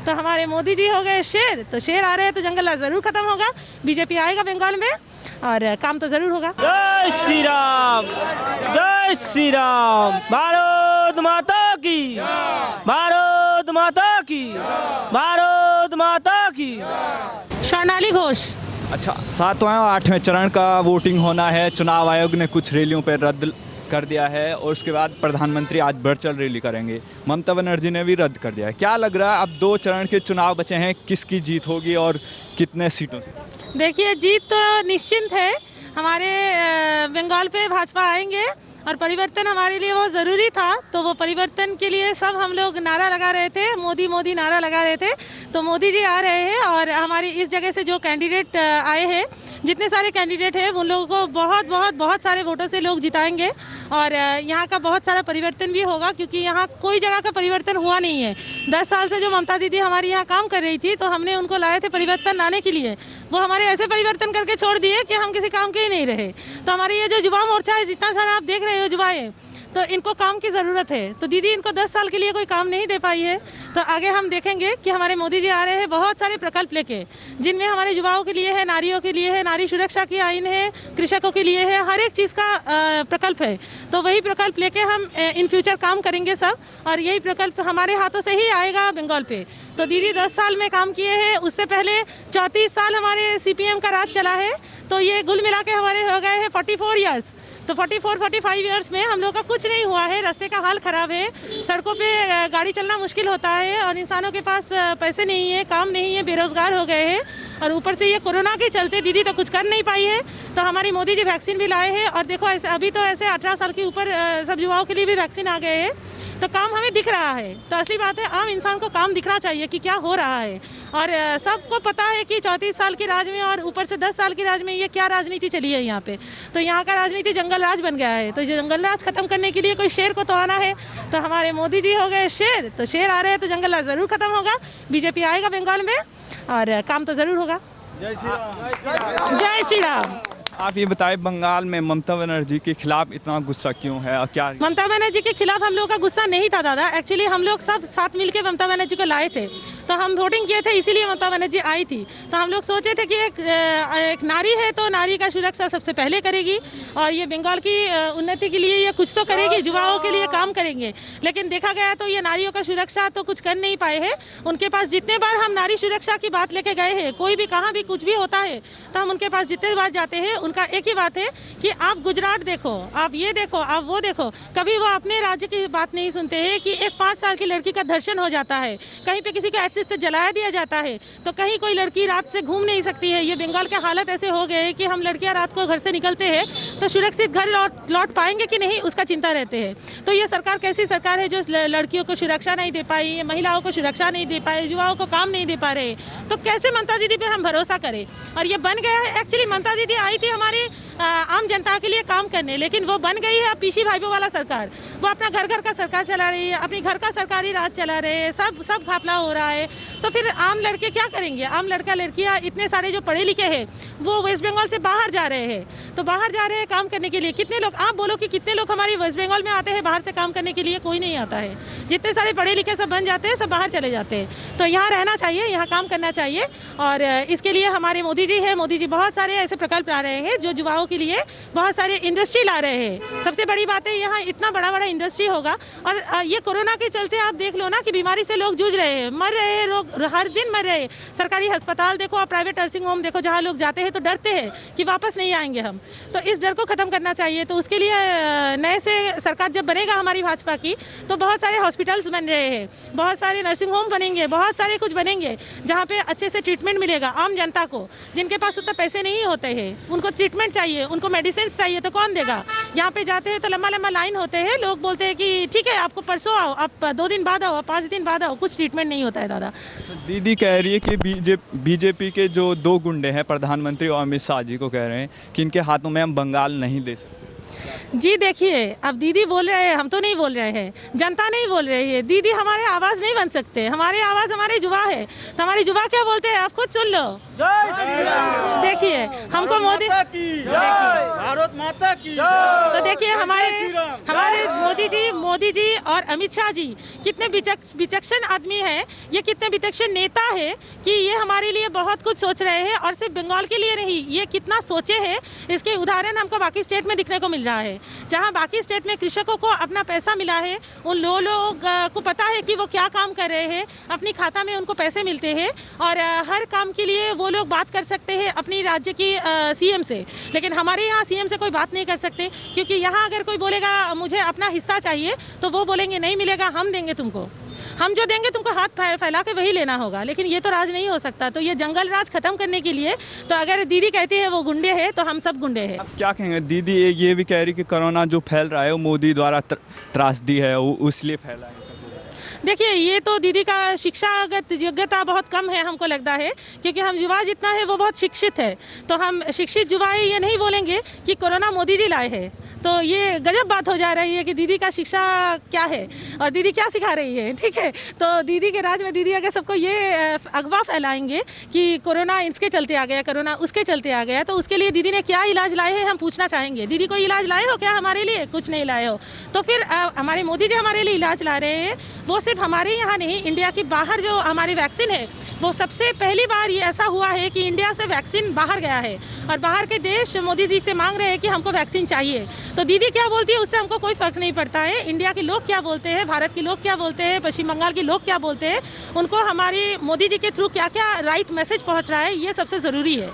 तो हमारे मोदी जी हो गए शेर, तो शेर आ रहे हैं तो जंगल राज ज़रूर ख़त्म होगा। बीजेपी आएगा बंगाल में और काम तो ज़रूर होगा। जय श्री राम, जय श्री राम। भारत माता की, भारत माता की, भारत माता की। स्वर्णाली घोष। अच्छा, 7वें और 8वें चरण का वोटिंग होना है। चुनाव आयोग ने कुछ रैलियों पर रद्द कर दिया है और उसके बाद प्रधानमंत्री आज वर्चुअल रैली करेंगे। ममता बनर्जी ने भी रद्द कर दिया है। क्या लग रहा है, अब 2 चरण के चुनाव बचे हैं, किसकी जीत होगी और कितने सीटों से? देखिए, जीत तो निश्चिंत है। हमारे बंगाल पे भाजपा आएंगे और परिवर्तन हमारे लिए बहुत ज़रूरी था। तो वो परिवर्तन के लिए सब हम लोग नारा लगा रहे थे, मोदी मोदी नारा लगा रहे थे। तो मोदी जी आ रहे हैं और हमारी इस जगह से जो कैंडिडेट आए हैं, जितने सारे कैंडिडेट हैं उन लोगों को बहुत बहुत बहुत सारे वोटों से लोग जिताएंगे और यहाँ का बहुत सारा परिवर्तन भी होगा, क्योंकि यहाँ कोई जगह का परिवर्तन हुआ नहीं है। 10 साल से जो ममता दीदी हमारी यहाँ काम कर रही थी, तो हमने उनको लाए थे परिवर्तन लाने के लिए। वो हमारे ऐसे परिवर्तन करके छोड़ दिए कि हम किसी काम के ही नहीं रहे। तो हमारी ये जो युवा मोर्चा है, जितना सारा आप देख रहे हो युवा है, तो इनको काम की ज़रूरत है। तो दीदी इनको 10 साल के लिए कोई काम नहीं दे पाई है। तो आगे हम देखेंगे कि हमारे मोदी जी आ रहे हैं बहुत सारे प्रकल्प लेके, जिनमें हमारे युवाओं के लिए है, नारियों के लिए है, नारी सुरक्षा की आईन है, कृषकों के लिए है, हर एक चीज़ का प्रकल्प है। तो वही प्रकल्प लेके हम इन फ्यूचर काम करेंगे सब, और यही प्रकल्प हमारे हाथों से ही आएगा बंगाल पे। तो दीदी 10 साल में काम किए हैं, उससे पहले 34 साल हमारे CPM का राज चला है। तो ये कुल मिला के हमारे हो गए हैं 44 ईयर्स। तो 44-45 ईयर्स में हम लोग का कुछ नहीं हुआ है। रास्ते का हाल ख़राब है, सड़कों पे गाड़ी चलना मुश्किल होता है और इंसानों के पास पैसे नहीं है, काम नहीं है, बेरोज़गार हो गए हैं। और ऊपर से ये कोरोना के चलते दीदी तो कुछ कर नहीं पाई है। तो हमारी मोदी जी वैक्सीन भी लाए हैं और देखो ऐसे अभी तो ऐसे 18 साल के ऊपर सब युवाओं के लिए भी वैक्सीन आ गए हैं। तो काम हमें दिख रहा है। तो असली बात है, आम इंसान को काम दिखना चाहिए कि क्या हो रहा है। और सबको पता है कि 34 साल के राज में और ऊपर से 10 साल के राज में ये क्या राजनीति चली है यहाँ पे। तो यहाँ का राजनीति जंगल राज बन गया है। तो जंगल राज खत्म करने के लिए कोई शेर को तो आना है। तो हमारे मोदी जी हो गए शेर, तो शेर आ रहे हैं तो जंगल राज ज़रूर खत्म होगा। बीजेपी आएगा बंगाल में और काम तो ज़रूर होगा। जय श्री राम। जय श्री राम। आप ये बताएं, बंगाल में ममता बनर्जी के खिलाफ इतना गुस्सा क्यों है और क्या? ममता बनर्जी के खिलाफ हम लोग का गुस्सा नहीं था दादा। एक्चुअली हम लोग सब साथ मिलके ममता बनर्जी को लाए थे। तो हम वोटिंग किए थे, इसीलिए ममता बनर्जी आई थी। तो हम लोग सोचे थे कि एक नारी है तो नारी का सुरक्षा सबसे पहले करेगी और ये बंगाल की उन्नति के लिए ये कुछ तो करेगी, युवाओं के लिए काम करेंगे। लेकिन देखा गया तो ये नारियों का सुरक्षा तो कुछ कर नहीं पाए हैं। उनके पास जितने बार हम नारी सुरक्षा की बात लेके गए हैं, कोई भी कहाँ भी कुछ भी होता है तो हम उनके पास जितने बार जाते हैं, उनका एक ही बात है कि आप गुजरात देखो, आप ये देखो, आप वो देखो। कभी वो अपने राज्य की बात नहीं सुनते हैं कि एक 5 साल की लड़की का धर्षण हो जाता है, कहीं पे किसी को एसिड से जलाया दिया जाता है, तो कहीं कोई लड़की रात से घूम नहीं सकती है। ये बंगाल के हालत ऐसे हो गए कि हम लड़कियां रात को घर से निकलते हैं तो सुरक्षित घर लौट पाएंगे कि नहीं, उसका चिंता रहते हैं। तो ये सरकार कैसी सरकार है जो लड़कियों को सुरक्षा नहीं दे पाई, महिलाओं को सुरक्षा नहीं दे पाए, युवाओं को काम नहीं दे पा रहे। तो कैसे ममता दीदी पे हम भरोसा करें? और ये बन गया है। एक्चुअली ममता दीदी आई थी हमारी आम जनता के लिए काम करने, लेकिन वो बन गई है अब पीसी भाइयों वाला सरकार। वो अपना घर घर का सरकार चला रही है, अपनी घर का सरकारी राज चला रहे हैं, सब घपला हो रहा है। तो फिर आम लड़के क्या करेंगे? आम लड़का लड़कियां इतने सारे जो पढ़े लिखे हैं वो वेस्ट बंगाल से बाहर जा रहे हैं। तो बाहर जा रहे हैं काम करने के लिए। कितने लोग, आप बोलो कि कितने लोग हमारी वेस्ट बंगाल में आते हैं बाहर से काम करने के लिए? कोई नहीं आता है। जितने सारे पढ़े लिखे सब बन जाते हैं, सब बाहर चले जाते हैं। तो यहाँ रहना चाहिए, यहाँ काम करना चाहिए। और इसके लिए हमारे मोदी जी है, मोदी जी बहुत सारे ऐसे प्रकल्प ला रहे हैं जो युवाओं के लिए बहुत सारे इंडस्ट्री ला रहे हैं। सबसे बड़ी बात है, यहाँ इतना बड़ा बड़ा इंडस्ट्री होगा। और ये कोरोना के चलते आप देख लो ना कि बीमारी से लोग जूझ रहे हैं, मर रहे हैं लोग, हर दिन मर रहे हैं। सरकारी अस्पताल देखो, आप प्राइवेट नर्सिंग होम देखो, जहाँ लोग जाते हैं तो डरते हैं कि वापस नहीं आएंगे हम। तो इस डर को ख़त्म करना चाहिए। तो उसके लिए नए से सरकार जब बनेगा हमारी भाजपा की, तो बहुत सारे हॉस्पिटल्स बन रहे हैं, बहुत सारे नर्सिंग होम बनेंगे, बहुत सारे कुछ बनेंगे जहाँ पे अच्छे से ट्रीटमेंट मिलेगा आम जनता को। जिनके पास उतना पैसे नहीं होते हैं, उनको ट्रीटमेंट चाहिए, उनको मेडिसिन चाहिए, तो कौन देगा? यहाँ पे जाते हैं तो लंबा लंबा लाइन होते हैं। लोग बोलते हैं कि ठीक है आपको परसों आओ, आप 2 दिन बाद आओ, 5 दिन बाद आओ, कुछ ट्रीटमेंट नहीं होता है दादा। दीदी कह रही है कि बीजेपी के जो 2 गुंडे हैं, प्रधानमंत्री और अमित शाह जी को कह रहे हैं कि इनके हाथों में हम बंगाल नहीं दे सकते। जी देखिए, अब दीदी बोल रहे हैं, हम तो नहीं बोल रहे हैं, जनता नहीं बोल रही है। दीदी हमारे आवाज़ नहीं बन सकते, हमारी आवाज़ हमारे युवा है। तो हमारे युवा क्या बोलते हैं आप खुद सुन लो। जय श्री राम। देखिए हमको मोदी भारत माता की तो देखिए हमारे मोदी जी और अमित शाह जी कितने विचक्षण आदमी हैं, ये कितने विचक्षण नेता है कि ये हमारे लिए बहुत कुछ सोच रहे हैं और सिर्फ बंगाल के लिए नहीं, ये कितना सोचे हैं इसके उदाहरण हमको बाकी स्टेट में दिखने को मिल रहा है। जहां बाकी स्टेट में कृषकों को अपना पैसा मिला है, उन लोग को पता है कि वो क्या काम कर रहे हैं, अपनी खाता में उनको पैसे मिलते हैं और हर काम के लिए वो लोग बात कर सकते हैं अपनी राज्य की सीएम से। लेकिन हमारे यहाँ सीएम से कोई बात नहीं कर सकते, क्योंकि यहाँ अगर कोई बोलेगा मुझे अपना हिस्सा चाहिए तो वो बोलेंगे नहीं मिलेगा, हम देंगे तुमको, हम जो देंगे तुमको हाथ फैला के वही लेना होगा। लेकिन ये तो राज नहीं हो सकता। तो ये जंगल राज खत्म करने के लिए तो अगर दीदी कहती है वो गुंडे हैं तो हम सब गुंडे हैं। आप क्या कहेंगे? दीदी ये भी कह रही कि कोरोना जो फैल रहा है वो मोदी द्वारा त्रासदी है, वो इसलिए फैला है। देखिए ये तो दीदी का शिक्षागत योग्यता बहुत कम है हमको लगता है, क्योंकि हम युवा जितना है वो बहुत शिक्षित है। तो हम शिक्षित युवा ये नहीं बोलेंगे कि कोरोना मोदी जी लाए हैं। तो ये गजब बात हो जा रही है कि दीदी का शिक्षा क्या है और दीदी क्या सिखा रही है। ठीक है, तो दीदी के राज में दीदी अगर सबको ये अगवा फैलाएंगे कि कोरोना इसके चलते आ गया, कोरोना उसके चलते आ गया, तो उसके लिए दीदी ने क्या इलाज लाए हैं हम पूछना चाहेंगे। दीदी कोई इलाज लाए हो क्या हमारे लिए? कुछ नहीं लाए हो। तो फिर हमारे मोदी जी हमारे लिए इलाज ला रहे हैं। वो सिर्फ हमारे यहाँ नहीं, इंडिया की बाहर जो हमारी वैक्सीन है वो सबसे पहली बार ये ऐसा हुआ है कि इंडिया से वैक्सीन बाहर गया है और बाहर के देश मोदी जी से मांग रहे हैं कि हमको वैक्सीन चाहिए। तो दीदी क्या बोलती है उससे हमको कोई फर्क नहीं पड़ता है। इंडिया के लोग क्या बोलते हैं, भारत के लोग क्या बोलते हैं, पश्चिम बंगाल के लोग क्या बोलते हैं, उनको हमारी मोदी जी के थ्रू क्या क्या राइट मैसेज पहुँच रहा है, ये सबसे ज़रूरी है।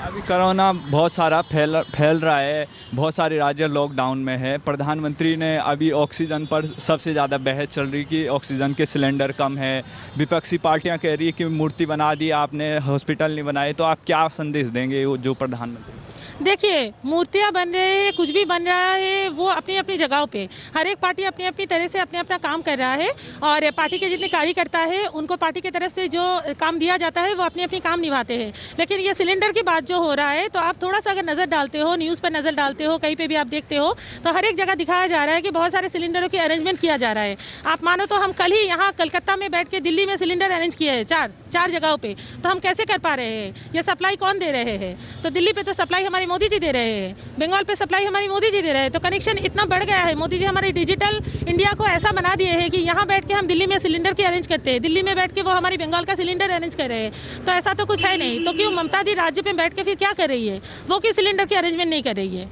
अभी कोरोना बहुत सारा फैल रहा है, बहुत सारे राज्य लॉकडाउन में है। प्रधानमंत्री ने अभी ऑक्सीजन पर सबसे ज़्यादा बहस चल रही कि ऑक्सीजन के सिलेंडर कम है। विपक्षी पार्टियां कह रही है कि मूर्ति बना दी आपने, हॉस्पिटल नहीं बनाए। तो आप क्या संदेश देंगे जो प्रधानमंत्री? देखिए मूर्तियाँ बन रहे हैं, कुछ भी बन रहा है, वो अपनी अपनी जगहों पे हर एक पार्टी अपनी अपनी तरह से अपने अपना काम कर रहा है और पार्टी के जितने कार्यकर्ता है उनको पार्टी की तरफ से जो काम दिया जाता है वो अपनी अपनी काम निभाते हैं। लेकिन ये सिलेंडर की बात जो हो रहा है, तो आप थोड़ा सा अगर नज़र डालते हो, न्यूज़ पर नज़र डालते हो, कहीं पर भी आप देखते हो तो हर एक जगह दिखाया जा रहा है कि बहुत सारे सिलेंडरों की अरेंजमेंट किया जा रहा है। आप मानो तो हम कल ही यहाँ कलकत्ता में बैठ के दिल्ली में सिलेंडर अरेंज किए हैं चार जगहों पे, तो हम कैसे कर पा रहे हैं? ये सप्लाई कौन दे रहे हैं? तो दिल्ली पे तो सप्लाई हमारी मोदी जी दे रहे हैं, बंगाल पे सप्लाई हमारी मोदी जी दे रहे हैं। तो कनेक्शन इतना बढ़ गया है। मोदी जी हमारे डिजिटल इंडिया को ऐसा बना दिए हैं कि यहाँ बैठ के हम दिल्ली में सिलेंडर की अरेंज करते हैं, दिल्ली में बैठ के वो हमारी बंगाल का सिलेंडर अरेंज कर रहे हैं। तो ऐसा तो कुछ है नहीं। तो क्यों ममता दी राज्य पे बैठ के फिर क्या कर रही है? वो क्यों सिलेंडर की अरेंजमेंट नहीं कर रही है?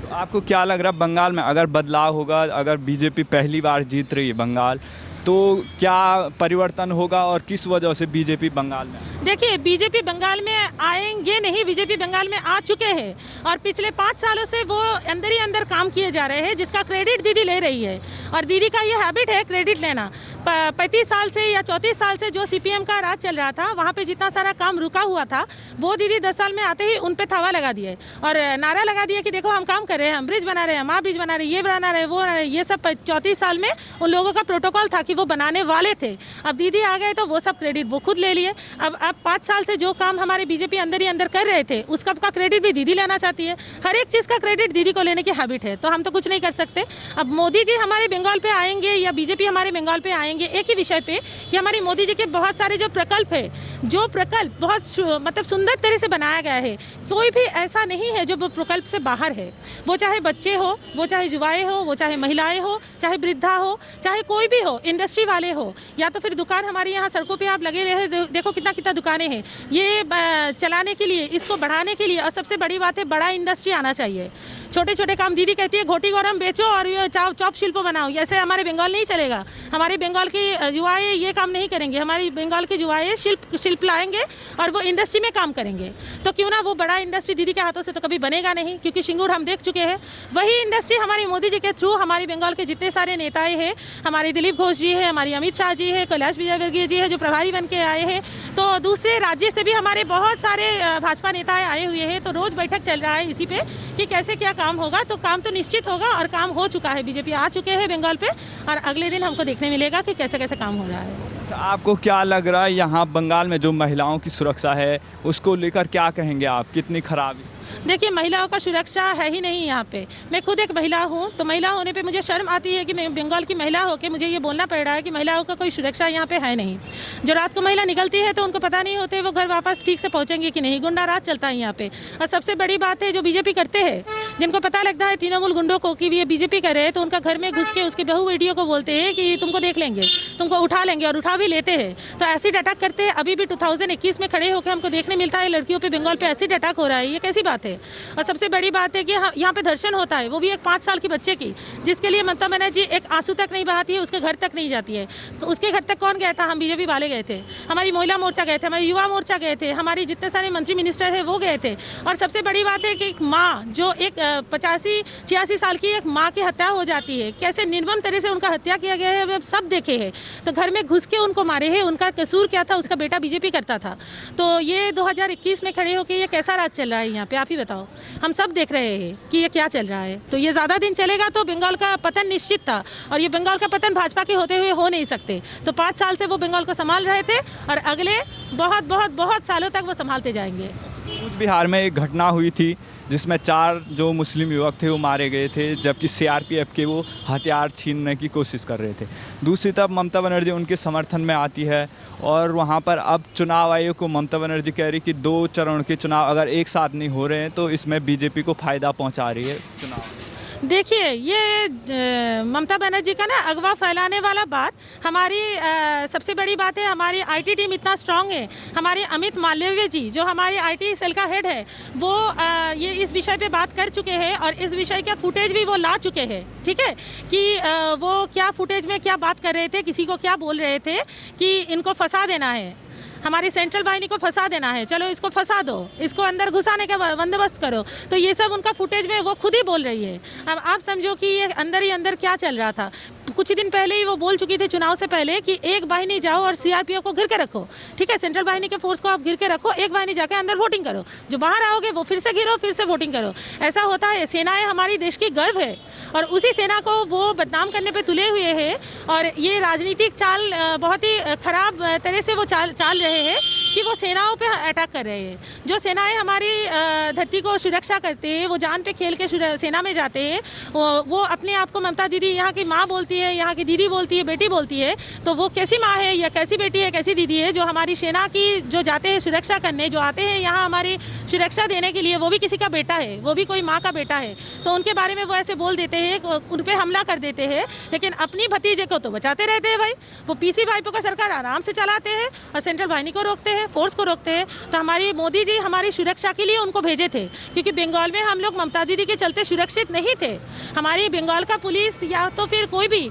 तो आपको क्या लग रहा है बंगाल में अगर बदलाव होगा, अगर बीजेपी पहली बार जीत रही है बंगाल, तो क्या परिवर्तन होगा और किस वजह से बीजेपी बंगाल में? देखिए बीजेपी बंगाल में आएंगे नहीं, बीजेपी बंगाल में आ चुके हैं और पिछले 5 सालों से वो अंदर ही अंदर काम किए जा रहे हैं, जिसका क्रेडिट दीदी ले रही है। और दीदी का ये हैबिट है क्रेडिट लेना। 35 साल से या 34 साल से जो सीपीएम का राज चल रहा था, वहाँ पे जितना सारा काम रुका हुआ था वो दीदी 10 साल में आते ही उन पे थावा लगा दिए और नारा लगा दिया कि देखो हम काम कर रहे हैं, हम ब्रिज बना रहे हैं, हम ब्रिज बना रहे हैं, ये बना रहे हैं, वो बना रहे हैं। ये सब 34 साल में उन लोगों का प्रोटोकॉल था कि वो बनाने वाले थे। अब दीदी आ गए तो वो सब क्रेडिट वो खुद ले लिए। अब 5 साल से जो काम हमारे बीजेपी अंदर ही अंदर कर रहे थे उसका का क्रेडिट भी दीदी लेना चाहती है। हर एक चीज़ का क्रेडिट दीदी को लेने की हैबिट है, तो हम तो कुछ नहीं कर सकते। अब मोदी जी हमारे बंगाल पे आएंगे या बीजेपी हमारे बंगाल पे आएंगे एक ही विषय पे कि हमारी मोदी जी के बहुत सारे जो प्रकल्प है, जो प्रकल्प बहुत मतलब सुंदर तरह से बनाया गया है। कोई भी ऐसा नहीं है जो प्रकल्प से बाहर है, वो चाहे बच्चे हो, वो चाहे युवाएं हो, वो चाहे महिलाएं हो, चाहे वृद्धा हो, चाहे कोई भी हो, इंडस्ट्री वाले हो, या तो फिर दुकान हमारे यहाँ सड़कों पे आप लगे रहे, देखो कितना कितना दुकानें हैं। ये चलाने के लिए, इसको बढ़ाने के लिए, और सबसे बड़ी बात है बड़ा इंडस्ट्री आना चाहिए। छोटे छोटे काम दीदी कहती है घोटी गरम बेचो और ये चॉप शिल्प बनाओ, ऐसे हमारे बंगाल नहीं चलेगा। हमारे बंगाल की युवाएं ये काम नहीं करेंगे, हमारी बंगाल की युवाएं शिल्प लाएंगे और वो इंडस्ट्री में काम करेंगे। तो क्यों ना वो बड़ा इंडस्ट्री दीदी के हाथों से तो कभी बनेगा नहीं, क्योंकि सिंगूर हम देख चुके हैं। वही इंडस्ट्री हमारी मोदी जी के थ्रू हमारी बंगाल के जितने सारे नेताएं हैं, हमारे दिलीप घोष जी है, हमारी अमित शाह जी है, कैलाश विजयवर्गीय जी है जो प्रभारी बन के आए हैं, तो दूसरे राज्य से भी हमारे बहुत सारे भाजपा नेताएं आए हुए हैं। तो रोज़ बैठक चल रहा है इसी पे कि कैसे क्या काम होगा। तो काम तो निश्चित होगा और काम हो चुका है, बीजेपी आ चुके हैं बंगाल पे और अगले दिन हमको देखने मिलेगा कि कैसे कैसे काम हो रहा है। अच्छा, आपको क्या लग रहा है यहाँ बंगाल में जो महिलाओं की सुरक्षा है उसको लेकर क्या कहेंगे आप? कितनी खराब? देखिए, महिलाओं का सुरक्षा है ही नहीं यहाँ पे। मैं खुद एक महिला हूँ, तो महिला होने पे मुझे शर्म आती है कि मैं बंगाल की महिला होकर मुझे ये बोलना पड़ रहा है कि महिलाओं का कोई सुरक्षा यहाँ पे है नहीं। जो रात को महिला निकलती है तो उनको पता नहीं होते वो घर वापस ठीक से पहुँचेंगे कि नहीं, गुंडा राज चलता है यहाँ पे। और सबसे बड़ी बात है, जो बीजेपी करते हैं, जिनको पता लगता है तृणमूल गुंडों को कि ये बीजेपी करे, तो उनका घर में घुस के उसके बहू बेटियों को बोलते हैं कि तुमको देख लेंगे, तुमको उठा लेंगे, और उठा भी लेते हैं। तो एसिड अटैक करते हैं। अभी भी 2021 में खड़े होकर हमको देखने मिलता है लड़कियों पे बंगाल पे एसिड अटैक हो रहा है। ये कैसी बात है? और सबसे बड़ी बात है कि यहाँ पे दर्शन होता है, वो भी एक 5 साल की बच्चे की, जिसके लिए ममता बनर्जी एक आंसू तक नहीं बहाती है, उसके घर तक नहीं जाती है। तो उसके घर तक कौन गया था? हम बीजेपी वाले गए थे, हमारी महिला मोर्चा गए थे, हमारी युवा मोर्चा गए थे, हमारे जितने सारे मंत्री मिनिस्टर थे वो गए थे। और सबसे बड़ी बात है कि एक माँ, जो एक 85-86 साल की एक माँ की हत्या हो जाती है, कैसे निर्मम तरह से उनका हत्या किया गया है, सब देखे हैं। तो घर में घुस के उनको मारे हैं। उनका कसूर क्या था? उसका बेटा बीजेपी करता था। तो ये 2021 में खड़े होकर ये कैसा राज चल रहा है यहाँ पे? आप ही बताओ। हम सब देख रहे हैं कि ये क्या चल रहा है। तो ये ज़्यादा दिन चलेगा तो बंगाल का पतन निश्चित था, और ये बंगाल का पतन भाजपा के होते हुए हो नहीं सकते। तो 5 साल से वो बंगाल को संभाल रहे थे, और अगले बहुत बहुत बहुत सालों तक वो संभालते जाएंगे। कूच बिहार में एक घटना हुई थी जिसमें 4 जो मुस्लिम युवक थे वो मारे गए थे, जबकि सीआरपीएफ के वो हथियार छीनने की कोशिश कर रहे थे। दूसरी तरफ ममता बनर्जी उनके समर्थन में आती है, और वहाँ पर अब चुनाव आयोग को ममता बनर्जी कह रही कि 2 चरण के चुनाव अगर एक साथ नहीं हो रहे हैं तो इसमें बीजेपी को फ़ायदा पहुँचा रही है चुनाव। देखिए, ये ममता बनर्जी का ना अगवा फैलाने वाला बात, हमारी सबसे बड़ी बात है, हमारी आईटी टीम इतना स्ट्रांग है। हमारे अमित मालवीय जी, जो हमारे आईटी सेल का हेड है, वो ये इस विषय पे बात कर चुके हैं, और इस विषय का फुटेज भी वो ला चुके हैं। ठीक है, कि वो क्या फुटेज में क्या बात कर रहे थे, किसी को क्या बोल रहे थे कि इनको फंसा देना है, हमारी सेंट्रल वाहिनी को फंसा देना है, चलो इसको फंसा दो, इसको अंदर घुसाने का बंदोबस्त करो। तो ये सब उनका फुटेज में वो खुद ही बोल रही है। अब आप समझो कि ये अंदर ही अंदर क्या चल रहा था। कुछ दिन पहले ही वो बोल चुकी थी चुनाव से पहले कि एक वाहिनी जाओ और सीआरपीएफ को घिर के रखो। ठीक है, सेंट्रल वाहिनी के फोर्स को आप घिर के रखो, एक वाहिनी जाके अंदर वोटिंग करो, जो बाहर आओगे वो फिर से घिरो, फिर से वोटिंग करो। ऐसा होता है। सेनाएं हमारी देश की गर्व है, और उसी सेना को वो बदनाम करने पे तुले हुए हैं। और ये राजनीतिक चाल बहुत ही खराब तरह से वो चाल रहे हैं कि वो सेनाओं पे अटैक कर रहे हैं। जो सेनाएं हमारी धरती को सुरक्षा करते हैं, वो जान पे खेल के सेना में जाते हैं, वो अपने आप को ममता दीदी यहाँ की माँ बोलती है, यहाँ की दीदी बोलती है, बेटी बोलती है। तो वो कैसी माँ है, या कैसी बेटी है, कैसी दीदी है, जो हमारी सेना की जो जाते हैं सुरक्षा करने, जो आते हैं यहाँ हमारी सुरक्षा देने के लिए, वो भी किसी का बेटा है, वो भी कोई माँ का बेटा है। तो उनके बारे में वो ऐसे बोल देते हैं, उन पर हमला कर देते हैं, लेकिन अपनी भतीजे को तो बचाते रहते हैं भाई। वो पीसी भाईपों का सरकार आराम से चलाते हैं, और सेंट्रल वाहिनी को रोकते हैं, फोर्स को रोकते हैं। तो हमारी मोदी जी हमारी सुरक्षा के लिए उनको भेजे थे, क्योंकि बंगाल में हम लोग ममता दीदी के चलते सुरक्षित नहीं थे। हमारी बंगाल का पुलिस या तो फिर कोई भी,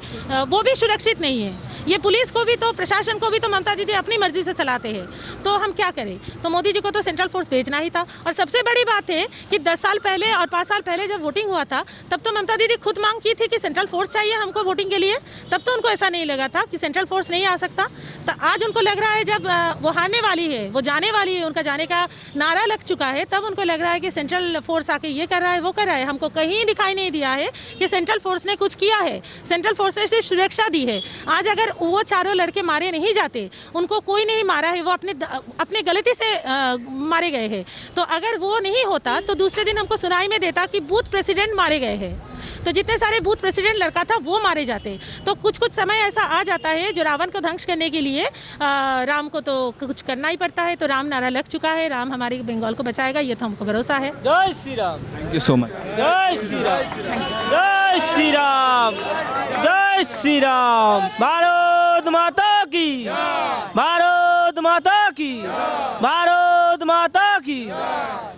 वो भी सुरक्षित नहीं है। ये पुलिस को भी तो, प्रशासन को भी तो ममता दीदी अपनी मर्जी से चलाते हैं। तो हम क्या करें? तो मोदी जी को तो सेंट्रल फोर्स भेजना ही था। और सबसे बड़ी बात है कि 10 साल पहले और 5 साल पहले जब वोटिंग हुआ था, तब तो ममता दीदी खुद मांग की थी कि सेंट्रल फोर्स चाहिए हमको वोटिंग के लिए। तब तो उनको ऐसा नहीं लगा था कि सेंट्रल फोर्स नहीं आ सकता। तो आज उनको लग रहा है, जब वो हारने वाली है, वो जाने वाली है, उनका जाने का नारा लग चुका है, तब उनको लग रहा है कि सेंट्रल फोर्स आके ये कर रहा है, वो कर रहा है। हमको कहीं दिखाई नहीं दिया है कि सेंट्रल फोर्स ने कुछ किया है। सेंट्रल फोर्स ने सिर्फ सुरक्षा दी है। आज अगर वो चारों लड़के मारे नहीं जाते, उनको कोई नहीं मारा है, वो अपने गलती से मारे गए हैं। तो अगर वो नहीं होता तो दूसरे दिन हमको सुनाई में देता कि बूथ प्रेसिडेंट मारे गए हैं। तो जितने सारे बूथ प्रेसिडेंट लड़का था वो मारे जाते। तो कुछ कुछ समय ऐसा आ जाता है जो रावण को ध्वंस करने के लिए राम को तो कुछ करना ही पड़ता है। तो राम नारा लग चुका है, राम हमारी बंगाल को बचाएगा, ये तो हमको भरोसा है। जय Shri Ram. Thank you so much. जय श्री राम। जय श्री राम। जय श्री राम। भारत माता की, भारत माता की, भारत माता की।